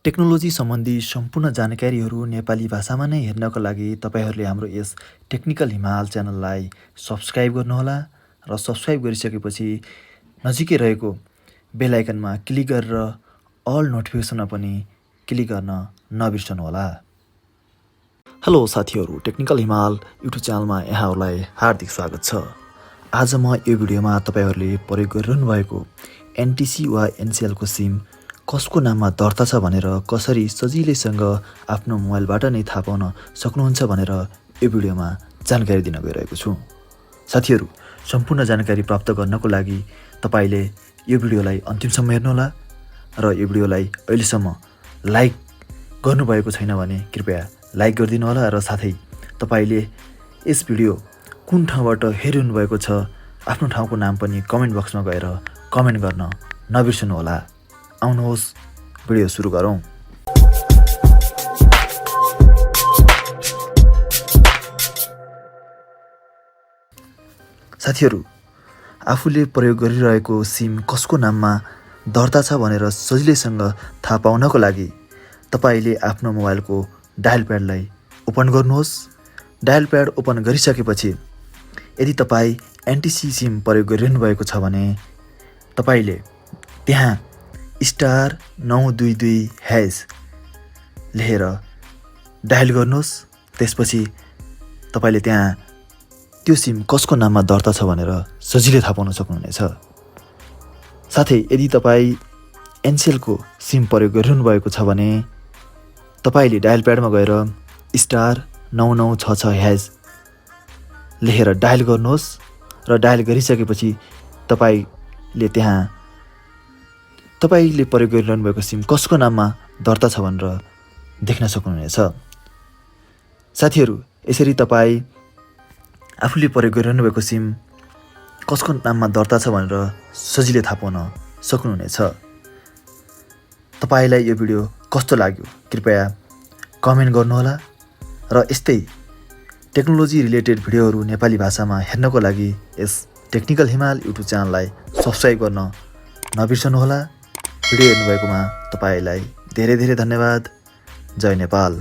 Technology सम्बन्धी सम्पूर्ण जानकारीहरू नेपाली भाषामा नै हेर्नको लागि तपाईँहरूले हाम्रो यस टेक्निकल हिमाल च्यानललाई सब्सक्राइब गर्नुहोला र सब्सक्राइब गरिसकेपछि नजिकै रहेको बेल आइकनमा क्लिक गरेर अल नोटिफिकेसनमा पनि क्लिक गर्न नबिर्सनुहोला। हेलो साथीहरू, टेक्निकल हिमाल युट्युब च्यानलमा यहाँहरूलाई हार्दिक स्वागत छ। आज म यो भिडियोमा तपाईँहरूले प्रयोग गरिरहनु भएको एनटिसी वा एनसिएलको सिम कसको नाममा दर्ता छ भनेर कसरी सजिलैसँग आफ्नो मोबाइलबाट नै थाहा पाउन सक्नुहुन्छ भनेर यो भिडियोमा जानकारी दिन गइरहेको छु। साथीहरू, सम्पूर्ण जानकारी प्राप्त गर्नको लागि तपाईँले यो भिडियोलाई अन्तिमसम्म हेर्नुहोला र यो भिडियोलाई अहिलेसम्म लाइक गर्नुभएको छैन भने कृपया लाइक गरिदिनु होला र साथै तपाईँले यस भिडियो कुन ठाउँबाट हेरिरहनु भएको छ आफ्नो ठाउँको नाम पनि कमेन्ट बक्समा गएर कमेन्ट गर्न नबिर्सनुहोला। आउनुहोस् भिडियो सुरु गरौँ। साथीहरू, आफूले प्रयोग गरिरहेको सिम कसको नाममा दर्ता छ भनेर सजिलैसँग थाहा पाउनको लागि तपाईँले आफ्नो मोबाइलको डायल प्याडलाई ओपन गर्नुहोस्। डायल प्याड ओपन गरिसकेपछि यदि तपाईँ एनटिसी सिम प्रयोग गरिरहनु भएको छ भने तपाईँले त्यहाँ *922# लेखेर डायल गर्नुहोस्। त्यसपछि तपाईँले त्यहाँ त्यो सिम कसको नाममा दर्ता छ भनेर सजिलै थाहा पाउन सक्नुहुनेछ। साथै यदि तपाईँ एनसिएलको सिम प्रयोग गरिरहनु भएको छ भने तपाईँले डायल प्याडमा गएर *9966# लेखेर डायल गर्नुहोस् र डायल गरिसकेपछि तपाईँले त्यहाँ तपाईँले प्रयोग गरिरहनु भएको सिम कसको नाममा दर्ता छ भनेर देख्न सक्नुहुनेछ। साथीहरू, यसरी तपाईँ आफूले प्रयोग गरिरहनु भएको सिम कसको नाममा दर्ता छ भनेर सजिलै थाहा पाउन सक्नुहुनेछ। तपाईँलाई यो भिडियो कस्तो लाग्यो कृपया कमेन्ट गर्नुहोला र यस्तै टेक्नोलोजी रिलेटेड भिडियोहरू नेपाली भाषामा हेर्नको लागि यस टेक्निकल हिमाल युट्युब च्यानललाई सब्सक्राइब गर्न नबिर्सनुहोला। भिडियो हेर्नुभएकोमा तपाईँलाई धेरै धेरै धन्यवाद। जय नेपाल।